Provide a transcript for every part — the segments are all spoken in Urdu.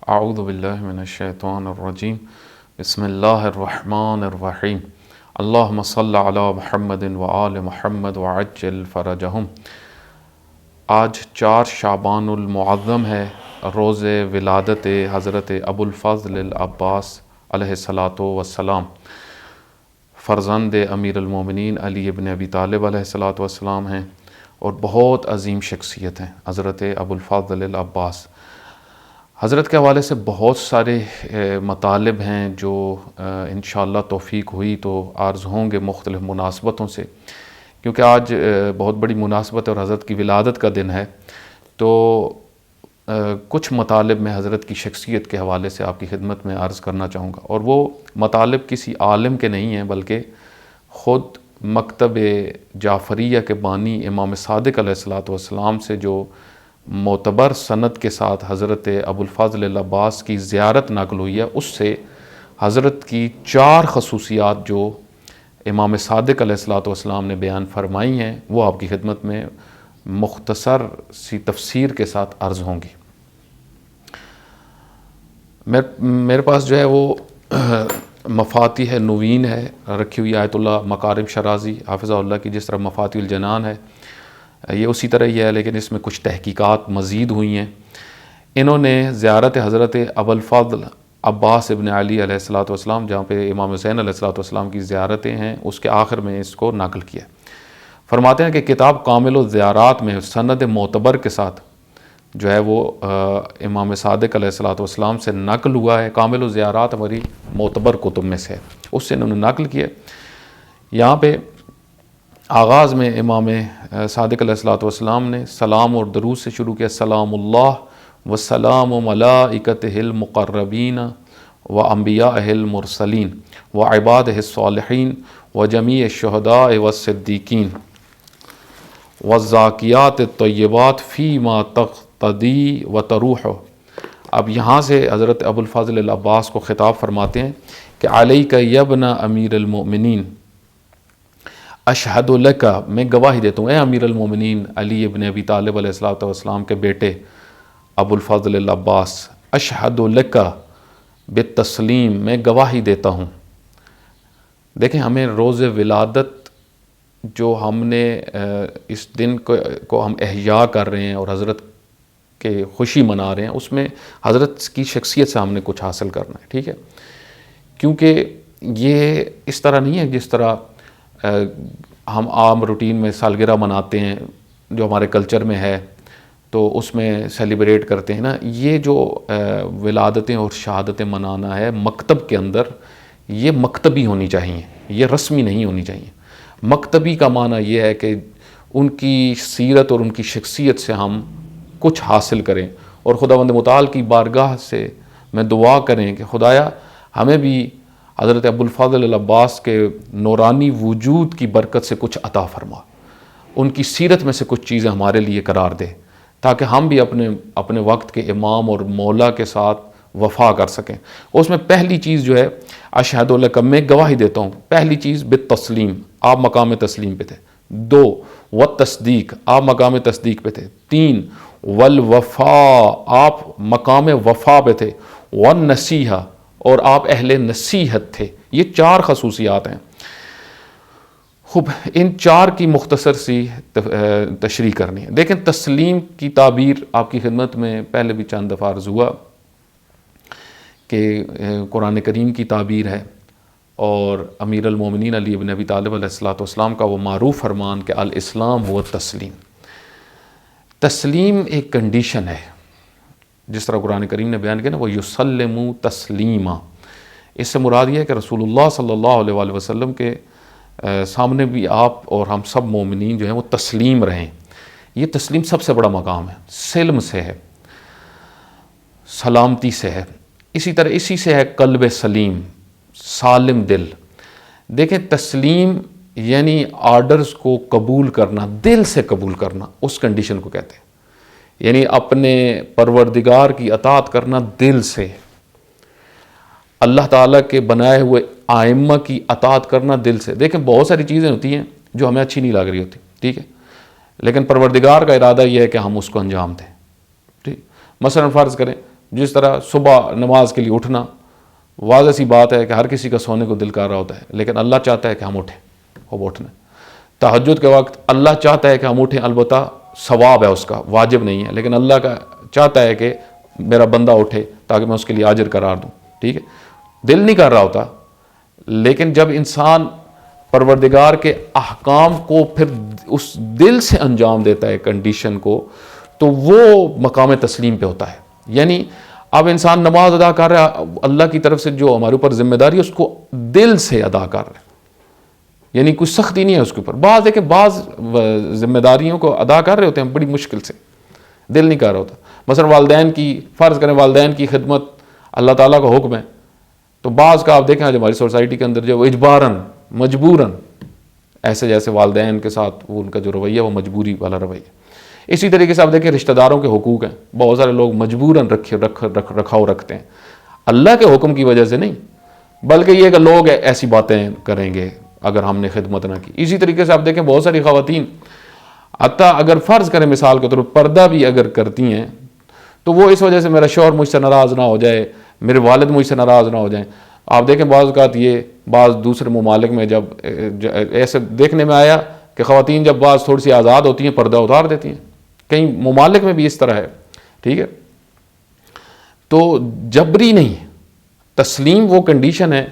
اعوذ باللہ من الشیطان الرجیم بسم اللہ الرحمن الرحیم اللہم صلی علی محمد وآل محمد وعجل فرجہم۔ آج 4 شعبان المعظم ہے، روز ولادت حضرت ابو الفضل العباس علیہ الصلاۃ والسلام، فرزند امیر المومنین علی ابن ابی طالب علیہ الصلاۃ والسلام ہیں، اور بہت عظیم شخصیت ہیں حضرت ابو الفضل العباس۔ حضرت کے حوالے سے بہت سارے مطالب ہیں جو انشاءاللہ توفیق ہوئی تو عرض ہوں گے مختلف مناسبتوں سے، کیونکہ آج بہت بڑی مناسبت ہے اور حضرت کی ولادت کا دن ہے، تو کچھ مطالب میں حضرت کی شخصیت کے حوالے سے آپ کی خدمت میں عرض کرنا چاہوں گا، اور وہ مطالب کسی عالم کے نہیں ہیں بلکہ خود مکتب جعفریہ کے بانی امام صادق علیہ الصلاۃ والسلام سے جو معتبر سند کے ساتھ حضرت ابو الفضل العباس کی زیارت نقل ہوئی ہے، اس سے حضرت کی 4 خصوصیات جو امام صادق علیہ الصلاۃ والسلام نے بیان فرمائی ہیں وہ آپ کی خدمت میں مختصر سی تفسیر کے ساتھ عرض ہوں گی۔ میرے پاس جو ہے وہ مفاتیح نوین ہے رکھی ہوئی، آیت اللہ مکارم شرازی حافظہ اللہ کی، جس طرح مفاتیح الجنان ہے، یہ اسی طرح ہی ہے، لیکن اس میں کچھ تحقیقات مزید ہوئی ہیں۔ انہوں نے زیارت حضرت ابو الفضل عباس ابن علی علیہ الصلاۃ والسلام، جہاں پہ امام حسین علیہ الصلاۃ والسلام کی زیارتیں ہیں، اس کے آخر میں اس کو نقل کیا۔ فرماتے ہیں کہ کتاب کامل الزیارات میں سند معتبر کے ساتھ جو ہے وہ امام صادق علیہ الصلاۃ والسلام سے نقل ہوا ہے۔ کامل الزیارات ہماری معتبر کتب میں سے ہے، اس سے انہوں نے نقل کیا۔ یہاں پہ آغاز میں امام صادق علیہ الصلاۃ والسلام نے سلام اور درود سے شروع کیا، سلام اللہ وسلام ملائکتہ المقربین و انبیاءہ المرسلین و عبادہ الصالحین و جمیع الشہداء والصدیقین والزاکیات الطیبات فیما تقتضی و تروح۔ اب یہاں سے حضرت ابو الفضل العباس کو خطاب فرماتے ہیں کہ علیک یبن امیر المؤمنین، اشہد لک، میں گواہی دیتا ہوں اے امیر المومنین علی ابن ابی طالب علیہ الصلوۃ والسلام کے بیٹے ابو الفضل العباس، اشہد لک بالتسلیم، میں گواہی دیتا ہوں۔ دیکھیں، ہمیں روز ولادت جو ہم نے اس دن کو ہم احیاء کر رہے ہیں اور حضرت کے خوشی منا رہے ہیں، اس میں حضرت کی شخصیت سے ہم نے کچھ حاصل کرنا ہے، ٹھیک ہے؟ کیونکہ یہ اس طرح نہیں ہے جس طرح ہم عام روٹین میں سالگرہ مناتے ہیں جو ہمارے کلچر میں ہے، تو اس میں سیلیبریٹ کرتے ہیں نا۔ یہ جو ولادتیں اور شہادتیں منانا ہے مکتب کے اندر، یہ مکتبی ہونی چاہیے، یہ رسمی نہیں ہونی چاہیے۔ مکتبی کا معنی یہ ہے کہ ان کی سیرت اور ان کی شخصیت سے ہم کچھ حاصل کریں، اور خداوند متعال کی بارگاہ سے میں دعا کریں کہ خدایا ہمیں بھی حضرت ابو الفضل العباس کے نورانی وجود کی برکت سے کچھ عطا فرما، ان کی سیرت میں سے کچھ چیزیں ہمارے لیے قرار دے، تاکہ ہم بھی اپنے وقت کے امام اور مولا کے ساتھ وفا کر سکیں۔ اس میں پہلی چیز جو ہے اشہد لک، میں گواہی دیتا ہوں، پہلی چیز بالتسلیم، آپ مقام تسلیم پہ تھے۔ 2 والتصدیق، آپ مقام تصدیق پہ تھے۔ 3 والوفا، آپ مقام وفا پہ تھے۔ والنصیحہ، اور آپ اہل نصیحت تھے۔ یہ 4 خصوصیات ہیں۔ خوب، ان 4 کی مختصر سی تشریح کرنی ہے۔ دیکھیں، تسلیم کی تعبیر آپ کی خدمت میں پہلے بھی چند دفعہ عرض ہوا کہ قرآن کریم کی تعبیر ہے، اور امیر المومنین علی ابن ابی طالب علیہ الصلوۃ والسلام کا وہ معروف فرمان کہ الاسلام ہوا تسلیم۔ تسلیم ایک کنڈیشن ہے، جس طرح قرآن کریم نے بیان کیا نا، وہ یسلموا تسلیما۔ اس سے مراد یہ ہے کہ رسول اللہ صلی اللہ علیہ وآلہ وسلم کے سامنے بھی آپ اور ہم سب مومنین جو ہیں وہ تسلیم رہیں۔ یہ تسلیم سب سے بڑا مقام ہے، سلم سے ہے، سلامتی سے ہے۔ اسی طرح اسی سے ہے قلب سلیم، سالم دل۔ دیکھیں، تسلیم یعنی آرڈرز کو قبول کرنا، دل سے قبول کرنا، اس کنڈیشن کو کہتے ہیں۔ یعنی اپنے پروردگار کی اطاعت کرنا دل سے، اللہ تعالیٰ کے بنائے ہوئے ائمہ کی اطاعت کرنا دل سے۔ دیکھیں، بہت ساری چیزیں ہوتی ہیں جو ہمیں اچھی نہیں لگ رہی ہوتی، ٹھیک ہے، لیکن پروردگار کا ارادہ یہ ہے کہ ہم اس کو انجام دیں، ٹھیک۔ مثلا فرض کریں جس طرح صبح نماز کے لیے اٹھنا، واضح سی بات ہے کہ ہر کسی کا سونے کو دل کر رہا ہوتا ہے، لیکن اللہ چاہتا ہے کہ ہم اٹھیں، اب اٹھنا۔ تہجد کے وقت اللہ چاہتا ہے کہ ہم اٹھیں، البتہ ثواب ہے اس کا، واجب نہیں ہے، لیکن اللہ کا چاہتا ہے کہ میرا بندہ اٹھے تاکہ میں اس کے لیے اجر قرار دوں، ٹھیک ہے۔ دل نہیں کر رہا ہوتا، لیکن جب انسان پروردگار کے احکام کو پھر اس دل سے انجام دیتا ہے کنڈیشن کو، تو وہ مقام تسلیم پہ ہوتا ہے۔ یعنی اب انسان نماز ادا کر رہا ہے، اللہ کی طرف سے جو ہمارے اوپر ذمہ داری ہے اس کو دل سے ادا کر رہا ہے، یعنی کوئی سختی نہیں ہے اس کے اوپر۔ بعض ذمہ داریوں کو ادا کر رہے ہوتے ہیں بڑی مشکل سے، دل نہیں کر رہا ہوتا۔ مثلا والدین کی، فرض کریں والدین کی خدمت اللہ تعالیٰ کا حکم ہے، تو بعض کا آپ دیکھیں آج ہماری سوسائٹی کے اندر جو اجباراً مجبوراً ایسے جیسے والدین کے ساتھ وہ ان کا جو رویہ وہ مجبوری والا رویہ۔ اسی طریقے سے آپ دیکھیں رشتہ داروں کے حقوق ہیں، بہت سارے لوگ مجبوراً رکھاؤ رکھتے ہیں، اللہ کے حکم کی وجہ سے نہیں، بلکہ یہ کہ لوگ ایسی باتیں کریں گے اگر ہم نے خدمت نہ کی۔ اسی طریقے سے آپ دیکھیں بہت ساری خواتین حتیٰ اگر فرض کریں مثال کے طور پر پردہ بھی اگر کرتی ہیں تو وہ اس وجہ سے میرا شوہر مجھ سے ناراض نہ ہو جائے، میرے والد مجھ سے ناراض نہ ہو جائیں۔ آپ دیکھیں بعض اوقات یہ بعض دوسرے ممالک میں جب ایسے دیکھنے میں آیا کہ خواتین جب بعض تھوڑی سی آزاد ہوتی ہیں پردہ اتار دیتی ہیں، کئی ممالک میں بھی اس طرح ہے، ٹھیک ہے۔ تو جبری نہیں ہے، تسلیم وہ کنڈیشن ہے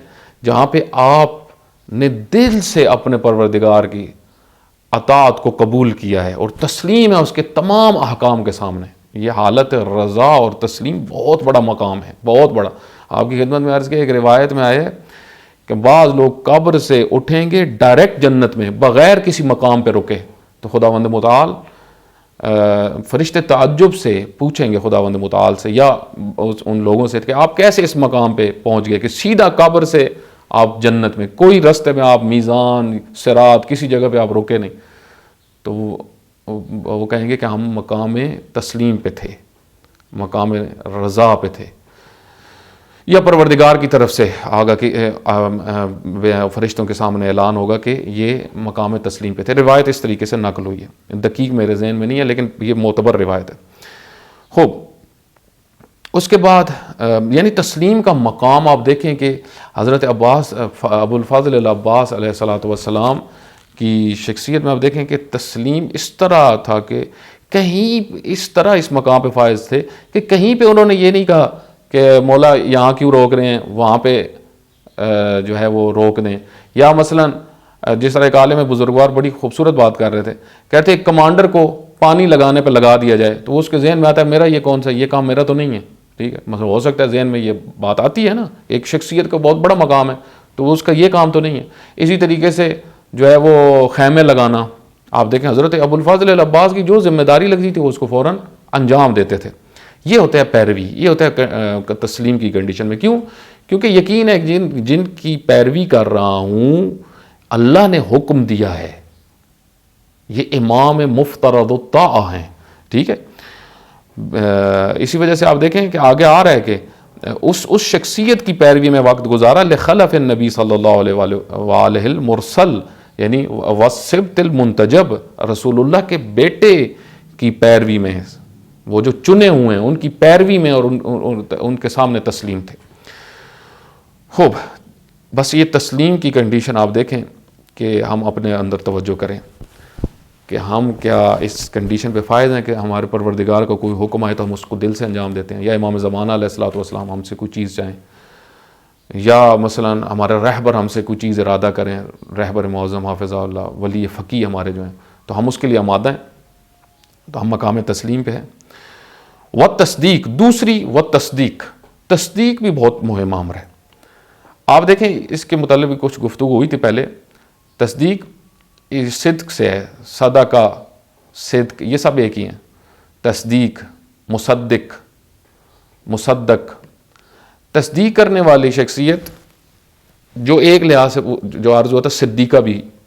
جہاں پہ آپ نے دل سے اپنے پروردگار کی اطاعت کو قبول کیا ہے اور تسلیم ہے اس کے تمام احکام کے سامنے۔ یہ حالت رضا اور تسلیم بہت بڑا مقام ہے، بہت بڑا۔ آپ کی خدمت میں عرض کیا، ایک روایت میں آئے کہ بعض لوگ قبر سے اٹھیں گے ڈائریکٹ جنت میں بغیر کسی مقام پہ رکے، تو خداوند متعال فرشتے تعجب سے پوچھیں گے خداوند متعال سے یا ان لوگوں سے کہ آپ کیسے اس مقام پہ پہنچ گئے کہ سیدھا قبر سے آپ جنت میں، کوئی رستے میں آپ میزان صراط کسی جگہ پہ آپ رکے نہیں۔ تو وہ کہیں گے کہ ہم مقام تسلیم پہ تھے، مقام رضا پہ تھے، یا پروردگار کی طرف سے آگا کہ فرشتوں کے سامنے اعلان ہوگا کہ یہ مقام تسلیم پہ تھے۔ روایت اس طریقے سے نقل ہوئی ہے، دقیق میرے ذہن میں نہیں ہے لیکن یہ معتبر روایت ہے۔ خوب، اس کے بعد یعنی تسلیم کا مقام آپ دیکھیں کہ حضرت عباس ابو الفضل العباس علیہ الصلوۃ والسلام کی شخصیت میں آپ دیکھیں کہ تسلیم اس طرح تھا کہ کہیں اس طرح اس مقام پہ فائز تھے کہ کہیں پہ انہوں نے یہ نہیں کہا کہ مولا یہاں کیوں روک رہے ہیں، وہاں پہ جو ہے وہ روک دیں۔ یا مثلا جس طرح ایک عالم بزرگوار بڑی خوبصورت بات کر رہے تھے، کہتے ایک کمانڈر کو پانی لگانے پہ لگا دیا جائے تو اس کے ذہن میں آتا ہے میرا یہ کون سا، یہ کام میرا تو نہیں ہے، ٹھیک ہے۔ مثلا ہو سکتا ہے ذہن میں یہ بات آتی ہے نا، ایک شخصیت کا بہت بڑا مقام ہے تو اس کا یہ کام تو نہیں ہے۔ اسی طریقے سے جو ہے وہ خیمے لگانا، آپ دیکھیں حضرت ابو الفضل العباس کی جو ذمہ داری لگتی تھی وہ اس کو فوراً انجام دیتے تھے۔ یہ ہوتا ہے پیروی، یہ ہوتا ہے تسلیم کی کنڈیشن میں۔ کیوں؟ کیونکہ یقین ہے جن کی پیروی کر رہا ہوں اللہ نے حکم دیا ہے، یہ امام مفترض الطاعہ ہیں، ٹھیک ہے۔ اسی وجہ سے آپ دیکھیں کہ آگے آ رہا ہے کہ اس شخصیت کی پیروی میں وقت گزارا لخلف النبی صلی اللہ علیہ وآلہ المرسل، یعنی والسبط المنتجب، رسول اللہ کے بیٹے کی پیروی میں، وہ جو چنے ہوئے ہیں ان کی پیروی میں اور ان کے سامنے تسلیم تھے۔ خوب، بس یہ تسلیم کی کنڈیشن آپ دیکھیں کہ ہم اپنے اندر توجہ کریں کہ ہم کیا اس کنڈیشن پہ فائز ہیں کہ ہمارے پروردگار کا کوئی حکم آئے تو ہم اس کو دل سے انجام دیتے ہیں، یا امام زمانہ علیہ الصلوۃ والسلام ہم سے کوئی چیز چاہیں، یا مثلا ہمارے رہبر ہم سے کوئی چیز ارادہ کریں، رہبر معظم حافظہ اللہ ولی فقیہ ہمارے جو ہیں، تو ہم اس کے لیے آمادہ ہیں، تو ہم مقام تسلیم پہ ہیں۔ تصدیق، دوسری تصدیق بھی بہت مہم امر ہے۔ آپ دیکھیں اس کے متعلق بھی کچھ گفتگو ہوئی تھی پہلے۔ تصدیق صدق سے ہے، صدقہ، صدق، یہ سب ایک ہی ہیں۔ تصدیق، مصدق، تصدیق کرنے والی شخصیت جو ایک لحاظ سے جو عرض ہوتا ہے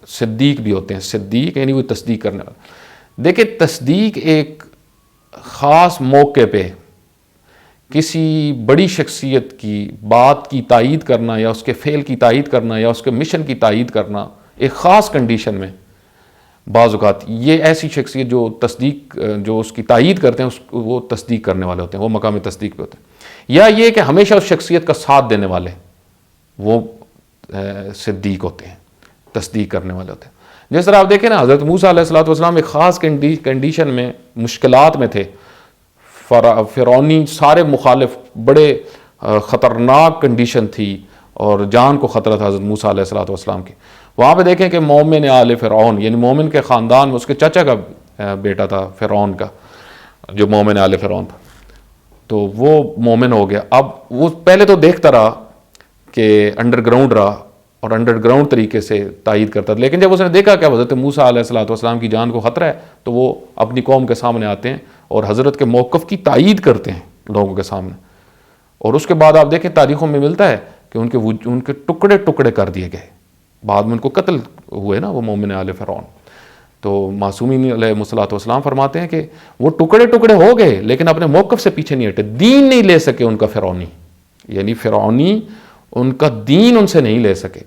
صدیق بھی ہوتے ہیں، صدیق یعنی وہ تصدیق کرنے والا۔ دیکھیں تصدیق ایک خاص موقع پہ کسی بڑی شخصیت کی بات کی تائید کرنا یا اس کے فعل کی تائید کرنا یا اس کے مشن کی تائید کرنا ایک خاص کنڈیشن میں، بعض اوقات یہ ایسی شخصیت جو تصدیق جو اس کی تائید کرتے ہیں وہ تصدیق کرنے والے ہوتے ہیں، وہ مقام تصدیق پہ ہوتے ہیں۔ یا یہ کہ ہمیشہ اس شخصیت کا ساتھ دینے والے وہ صدیق ہوتے ہیں، تصدیق کرنے والے ہوتے ہیں. جس طرح آپ دیکھیں نا حضرت موسیٰ علیہ الصلوۃ والسلام ایک خاص کنڈیشن میں مشکلات میں تھے، فرعونی سارے مخالف، بڑے خطرناک کنڈیشن تھی اور جان کو خطرہ تھا حضرت موسیٰ علیہ الصلوۃ والسلام کی. وہاں پہ دیکھیں کہ مومن آل فرعون، یعنی مومن کے خاندان میں اس کے چچا کا بیٹا تھا فرعون کا، جو مومن آل فرعون تھا، تو وہ مومن ہو گیا. اب وہ پہلے تو دیکھتا رہا کہ انڈر گراؤنڈ رہا اور انڈر گراؤنڈ طریقے سے تائید کرتا تھا، لیکن جب اس نے دیکھا کہ حضرت موسیٰ علیہ الصلوۃ والسلام کی جان کو خطرہ ہے تو وہ اپنی قوم کے سامنے آتے ہیں اور حضرت کے موقف کی تائید کرتے ہیں لوگوں کے سامنے. اور اس کے بعد آپ دیکھیں تاریخوں میں ملتا ہے کہ ان کے ٹکڑے ٹکڑے کر دیے گئے، بعد میں ان کو قتل ہوئے نا وہ مومن آل فرعون. تو معصومین علیہ الصلوۃ والسلام فرماتے ہیں کہ وہ ٹکڑے ٹکڑے ہو گئے لیکن اپنے موقف سے پیچھے نہیں ہٹے، دین نہیں لے سکے ان کا فرعونی، یعنی فرعونی ان کا دین ان سے نہیں لے سکے.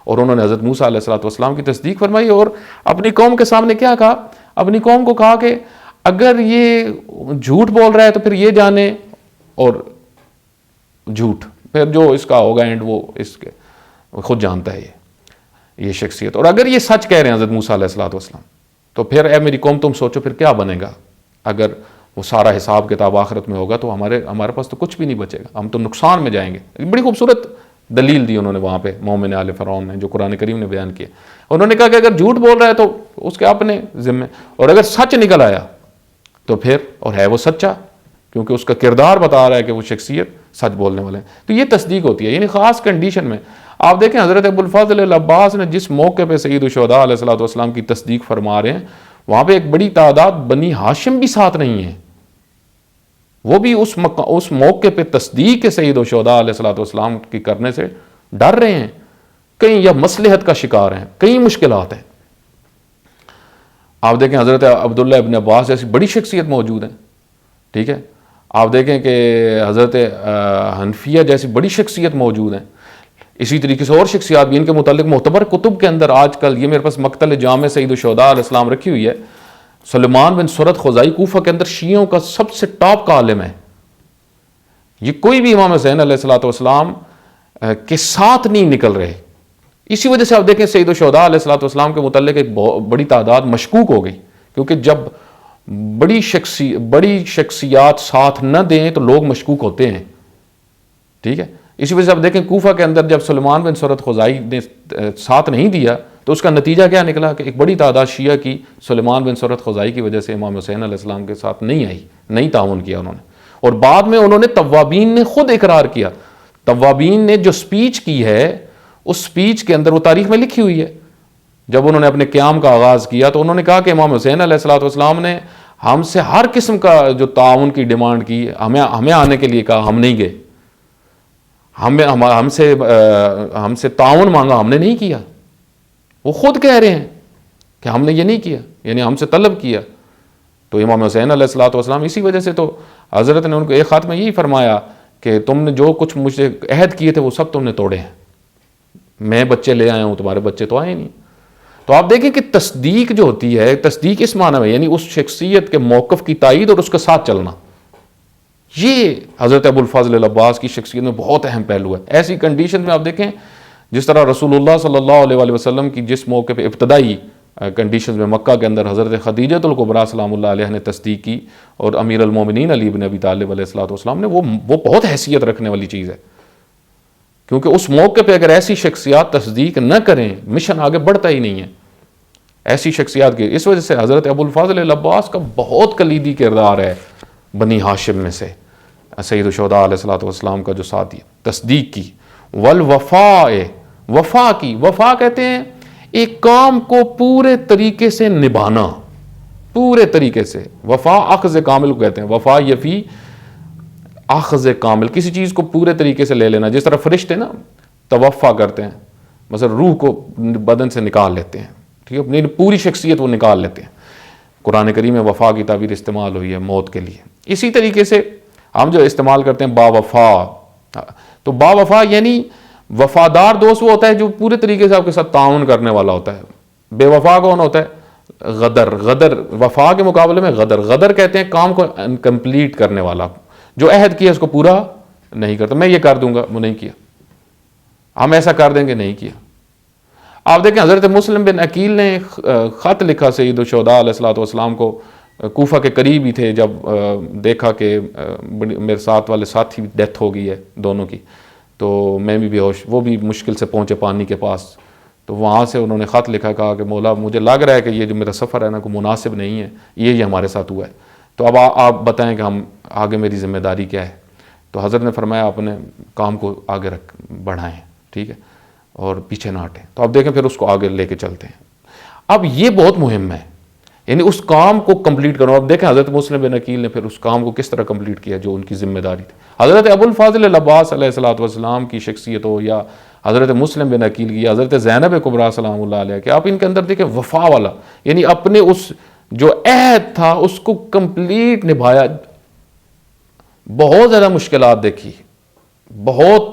اور انہوں نے حضرت موسیٰ علیہ الصلوۃ والسلام کی تصدیق فرمائی اور اپنی قوم کے سامنے کیا کہا؟ اپنی قوم کو کہا کہ اگر یہ جھوٹ بول رہا ہے تو پھر یہ جانے اور جھوٹ، پھر جو اس کا ہوگا اینڈ وہ اس کے خود جانتا ہے یہ شخصیت. اور اگر یہ سچ کہہ رہے ہیں حضرت موسیٰ علیہ الصلوۃ والسلام تو پھر اے میری قوم تم سوچو پھر کیا بنے گا. اگر وہ سارا حساب کتاب آخرت میں ہوگا تو ہمارے پاس تو کچھ بھی نہیں بچے گا، ہم تو نقصان میں جائیں گے. بڑی خوبصورت دلیل دی انہوں نے وہاں پہ مومن آل فرعون نے، جو قرآن کریم نے بیان کیا. انہوں نے کہا کہ اگر جھوٹ بول رہا ہے تو اس کے اپنے ذمے، اور اگر سچ نکل آیا تو پھر، اور ہے وہ سچا کیونکہ اس کا کردار بتا رہا ہے کہ وہ شخصیت سچ بولنے والے ہیں، تو یہ تصدیق ہوتی ہے. یعنی خاص کنڈیشن میں آپ دیکھیں حضرت ابو الفضل العباس نے جس موقع پہ سید الشہداء علیہ الصلوۃ والسلام کی تصدیق فرما رہے ہیں، وہاں پہ ایک بڑی تعداد بنی ہاشم بھی ساتھ نہیں ہے، وہ بھی اس موقع پہ تصدیق سید الشہداء علیہ الصلوۃ والسلام کی کرنے سے ڈر رہے ہیں، کہیں یا مصلحت کا شکار ہیں، کئی مشکلات ہیں. آپ دیکھیں حضرت عبداللہ ابن عباس جیسی بڑی شخصیت موجود ہیں، ٹھیک ہے. آپ دیکھیں کہ حضرت حنفیہ جیسی بڑی شخصیت موجود ہیں. اسی طریقے سے اور شخصیات بھی ان کے متعلق معتبر کتب کے اندر آج کل یہ میرے پاس مقتل جامع سید الشہداء علیہ السلام رکھی ہوئی ہے. سلیمان بن سرد خزائی کوفہ کے اندر شیعوں کا سب سے ٹاپ کا عالم ہے. یہ کوئی بھی امام حسین علیہ الصلوۃ والسلام کے ساتھ نہیں نکل رہے. اسی وجہ سے آپ دیکھیں سید الشہداء علیہ الصلوۃ والسلام کے متعلق ایک بڑی تعداد مشکوک ہو گئی، کیونکہ جب بڑی شخصیات ساتھ نہ دیں تو لوگ مشکوک ہوتے ہیں، ٹھیک ہے. اسی وجہ سے آپ دیکھیں کوفہ کے اندر جب سلیمان بن سرد خزائی نے ساتھ نہیں دیا تو اس کا نتیجہ کیا نکلا کہ ایک بڑی تعداد شیعہ کی سلیمان بن سرد خزائی کی وجہ سے امام حسین علیہ السلام کے ساتھ نہیں آئی، نہیں تعاون کیا انہوں نے. اور بعد میں انہوں نے توابین نے خود اقرار کیا. توابین نے جو سپیچ کی ہے اس سپیچ کے اندر وہ تاریخ میں لکھی ہوئی ہے، جب انہوں نے اپنے قیام کا آغاز کیا تو انہوں نے کہا کہ امام حسین علیہ الصلوۃ والسلام نے ہم سے ہر قسم کا جو تعاون کی ڈیمانڈ کی، ہمیں آنے کے لیے کہا، ہم نہیں گئے. ہم سے تعاون مانگا، ہم نے نہیں کیا. وہ خود کہہ رہے ہیں کہ ہم نے یہ نہیں کیا، یعنی ہم سے طلب کیا. تو امام حسین علیہ الصلوۃ والسلام اسی وجہ سے تو حضرت نے ان کو ایک خط میں یہی فرمایا کہ تم نے جو کچھ مجھے عہد کیے تھے وہ سب تم نے توڑے ہیں. میں بچے لے آیا ہوں، تمہارے بچے تو آئے نہیں. تو آپ دیکھیں کہ تصدیق جو ہوتی ہے، تصدیق اس معنی میں یعنی اس شخصیت کے موقف کی تائید اور اس کے ساتھ چلنا، یہ حضرت ابو الفضل العباس کی شخصیت میں بہت اہم پہلو ہے. ایسی کنڈیشن میں آپ دیکھیں جس طرح رسول اللہ صلی اللہ علیہ وآلہ وسلم کی جس موقع پہ ابتدائی کنڈیشنز میں مکہ کے اندر حضرت خدیجۃ الکبریٰ سلام اللہ علیہ نے تصدیق کی اور امیر المومنین علی بن ابی طالب علیہ الصلوۃ والسلام نے، وہ بہت حیثیت رکھنے والی چیز ہے. کیونکہ اس موقع پہ اگر ایسی شخصیات تصدیق نہ کریں مشن آگے بڑھتا ہی نہیں ہے. ایسی شخصیات کی اس وجہ سے حضرت ابو الفضل العباس کا بہت کلیدی کردار ہے بنی ہاشم میں سے سید الشہداء علیہ الصلوۃ والسلام کا جو ساتھ تصدیق کی. والوفاء، وفا کی، وفا کہتے ہیں ایک کام کو پورے طریقے سے نبھانا، پورے طریقے سے. وفا اخذ کامل کو کہتے ہیں. وفا یفی اخذ کامل، کسی چیز کو پورے طریقے سے لے لینا. جس طرح فرشتے نا توفا کرتے ہیں، مثلا روح کو بدن سے نکال لیتے ہیں، ٹھیک ہے، اپنی پوری شخصیت وہ نکال لیتے ہیں. قرآن کریم میں وفا کی تعبیر استعمال ہوئی ہے موت کے لیے. اسی طریقے سے ہم جو استعمال کرتے ہیں با وفا، تو با وفا یعنی وفادار دوست وہ ہوتا ہے جو پورے طریقے سے آپ کے ساتھ تعاون کرنے والا ہوتا ہے. بے وفا کون ہوتا ہے؟ غدر. غدر وفا کے مقابلے میں غدر. غدر کہتے ہیں کام کو انکمپلیٹ کرنے والا، جو عہد کیا اس کو پورا نہیں کرتا، میں یہ کر دوں گا، وہ نہیں کیا، ہم ایسا کر دیں گے، نہیں کیا۔ آپ دیکھیں حضرت مسلم بن عقیل نے خط لکھا سید الشہداء علیہ الصلوۃ والسلام کو، کوفہ کے قریب ہی تھے، جب دیکھا کہ میرے ساتھ والے ساتھی ڈیتھ ہو گئی ہے دونوں کی، تو میں بھی بے ہوش، وہ بھی مشکل سے پہنچے پانی کے پاس، تو وہاں سے انہوں نے خط لکھا، کہا کہ مولا مجھے لگ رہا ہے کہ یہ جو میرا سفر ہے نا کوئی مناسب نہیں ہے، یہ ہمارے ساتھ ہوا ہے، تو اب آپ بتائیں کہ ہم آگے میری ذمہ داری کیا ہے؟ تو حضرت نے فرمایا اپنے کام کو آگے بڑھائیں، ٹھیک ہے، اور پیچھے نہ ہٹیں۔ تو اب دیکھیں پھر اس کو آگے لے کے چلتے ہیں۔ اب یہ بہت مہم ہے، یعنی اس کام کو کمپلیٹ کرو۔ اب دیکھیں حضرت مسلم بن عقیل نے پھر اس کام کو کس طرح کمپلیٹ کیا جو ان کی ذمہ داری تھی۔ حضرت ابو الفاضل العباس علیہ الصلوۃ والسلام کی شخصیت ہو، یا حضرت مسلم بن عقیل کی، حضرت زینب کبریٰ سلام اللہ علیہ، کہ آپ ان کے اندر دیکھیں وفا والا، یعنی اپنے اس جو عہد تھا اس کو کمپلیٹ نبھایا۔ بہت زیادہ مشکلات دیکھی، بہت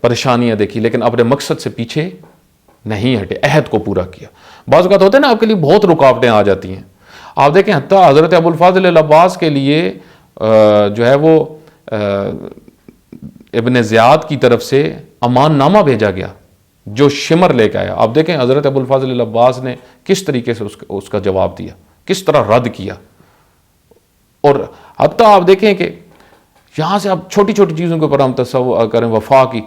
پریشانیاں دیکھی، لیکن اپنے مقصد سے پیچھے نہیں ہٹے، عہد کو پورا کیا۔ بعض اوقات ہوتا ہے نا آپ کے لیے بہت رکاوٹیں آ جاتی ہیں، آپ دیکھیں حتیٰ حضرت ابو الفاضل العباس کے لیے جو ہے وہ ابن زیاد کی طرف سے امان نامہ بھیجا گیا جو شمر لے کے آیا۔ آپ دیکھیں حضرت ابو الفاضل العباس نے کس طریقے سے اس کا جواب دیا، کس طرح رد کیا، اور حتیٰ آپ دیکھیں کہ یہاں سے آپ چھوٹی چھوٹی چیزوں کے اوپر ہم تصور کریں وفا کی،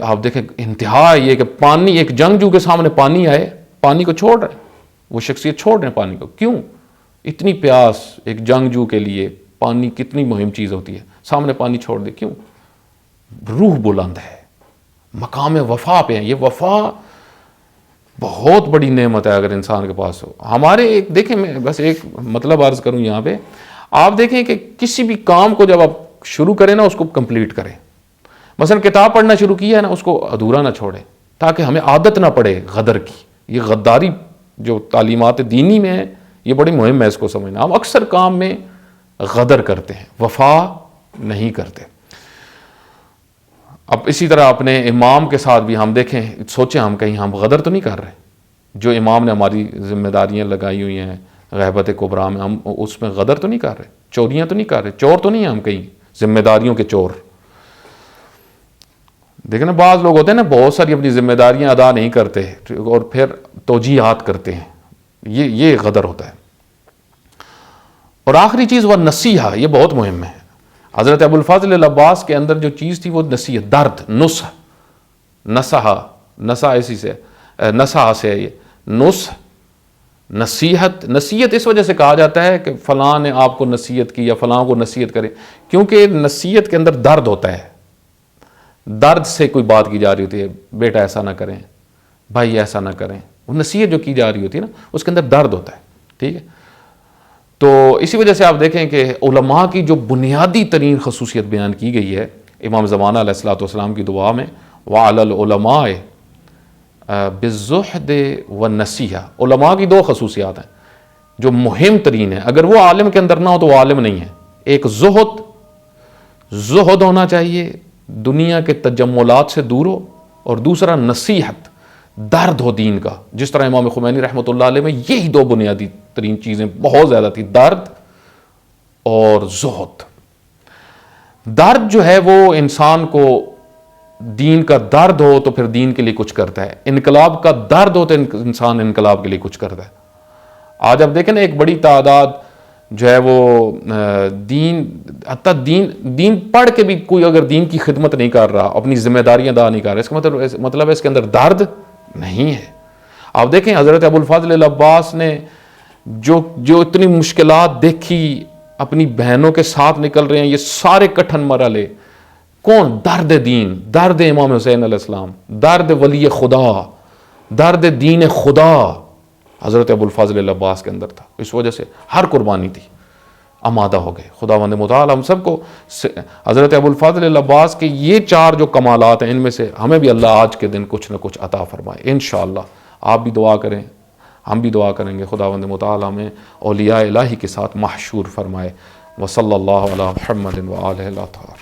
آپ دیکھیں انتہا یہ کہ پانی، ایک جنگجو کے سامنے پانی آئے، پانی کو چھوڑ رہے، وہ شخصیت چھوڑ رہے ہیں پانی کو، کیوں؟ اتنی پیاس ایک جنگجو کے لیے، پانی کتنی مہم چیز ہوتی ہے، سامنے پانی چھوڑ دے، کیوں؟ روح بلند ہے، مقام وفا پہ ہیں۔ یہ وفا بہت بڑی نعمت ہے اگر انسان کے پاس ہو۔ ہمارے ایک دیکھیں، میں بس ایک مطلب عرض کروں یہاں پہ، آپ دیکھیں کہ کسی بھی کام کو جب آپ شروع کریں نا اس کو کمپلیٹ کریں۔ مثلا کتاب پڑھنا شروع کیا ہے نا اس کو ادھورا نہ چھوڑیں، تاکہ ہمیں عادت نہ پڑے غدر کی۔ یہ غداری جو تعلیمات دینی میں ہے یہ بڑی مہم ہے، اس کو سمجھنا۔ ہم اکثر کام میں غدر کرتے ہیں، وفا نہیں کرتے۔ اب اسی طرح اپنے امام کے ساتھ بھی ہم دیکھیں، سوچیں ہم کہیں ہم غدر تو نہیں کر رہے؟ جو امام نے ہماری ذمہ داریاں لگائی ہوئی ہیں غیبت کبریٰ میں، ہم اس میں غدر تو نہیں کر رہے، چوریاں تو نہیں کر رہے، چور تو نہیں ہیں ہم کہیں ذمہ داریوں کے چور؟ دیکھیں نا بعض لوگ ہوتے ہیں نا بہت ساری اپنی ذمہ داریاں ادا نہیں کرتے اور پھر توجیہات کرتے ہیں، یہ غدر ہوتا ہے۔ اور آخری چیز وہ نصیحہ، یہ بہت مہم ہے۔ حضرت ابو الفاضل العباس کے اندر جو چیز تھی وہ نصیحت، درد، نصح، نصح سے ہے یہ نصح، نصیحت۔ نصیحت اس وجہ سے کہا جاتا ہے کہ فلاں نے آپ کو نصیحت کی یا فلاں کو نصیحت کرے، کیونکہ نصیحت کے اندر درد ہوتا ہے، درد سے کوئی بات کی جا رہی ہوتی ہے، بیٹا ایسا نہ کریں، بھائی ایسا نہ کریں، وہ نصیحت جو کی جا رہی ہوتی ہے نا اس کے اندر درد ہوتا ہے، ٹھیک ہے۔ تو اسی وجہ سے آپ دیکھیں کہ علماء کی جو بنیادی ترین خصوصیت بیان کی گئی ہے امام زمانہ علیہ الصلوۃ والسلام کی دعا میں، وَعَلَى الْعُلَمَاءِ بِالزُّهْدِ وَالنَّصِيحَةِ، علماء کی دو خصوصیات ہیں جو مہم ترین ہیں، اگر وہ عالم کے اندر نہ ہو تو وہ عالم نہیں ہے۔ ایک زہد ہونا چاہیے، دنیا کے تجملات سے دور ہو، اور دوسرا نصیحت، درد ہو دین کا۔ جس طرح امام خمینی رحمۃ اللہ علیہ میں یہی دو بنیادی ترین چیزیں بہت زیادہ تھی، درد اور زہد۔ درد جو ہے وہ انسان کو، دین کا درد ہو تو پھر دین کے لیے کچھ کرتا ہے، انقلاب کا درد ہو تو انسان انقلاب کے لیے کچھ کرتا ہے۔ آج آپ دیکھیں نا ایک بڑی تعداد جو ہے وہ حتیٰ دین پڑھ کے بھی کوئی اگر دین کی خدمت نہیں کر رہا، اپنی ذمہ داریاں ادا نہیں کر رہا، اس کا مطلب ہے اس کے اندر درد نہیں ہے۔ آپ دیکھیں حضرت ابو الفاضل العباس نے جو اتنی مشکلات دیکھی، اپنی بہنوں کے ساتھ نکل رہے ہیں، یہ سارے کٹھن مرحلے، کون؟ درد دین، درد امام حسین علیہ السلام، درد ولی خدا، درد دین خدا حضرت ابو الفاضل العباس کے اندر تھا۔ اس وجہ سے ہر قربانی تھی، آمادہ ہو گئے۔ خداوند متعال ہم سب کو حضرت ابو الفاضل العباس کے یہ چار جو کمالات ہیں ان میں سے ہمیں بھی اللہ آج کے دن کچھ نہ کچھ عطا فرمائے انشاءاللہ۔ آپ بھی دعا کریں، ہم بھی دعا کریں گے، خداوند متعال ہمیں اولیاء الہی کے ساتھ محشور فرمائے۔ وصلی اللہ علی محمد وآلہ الاطہار۔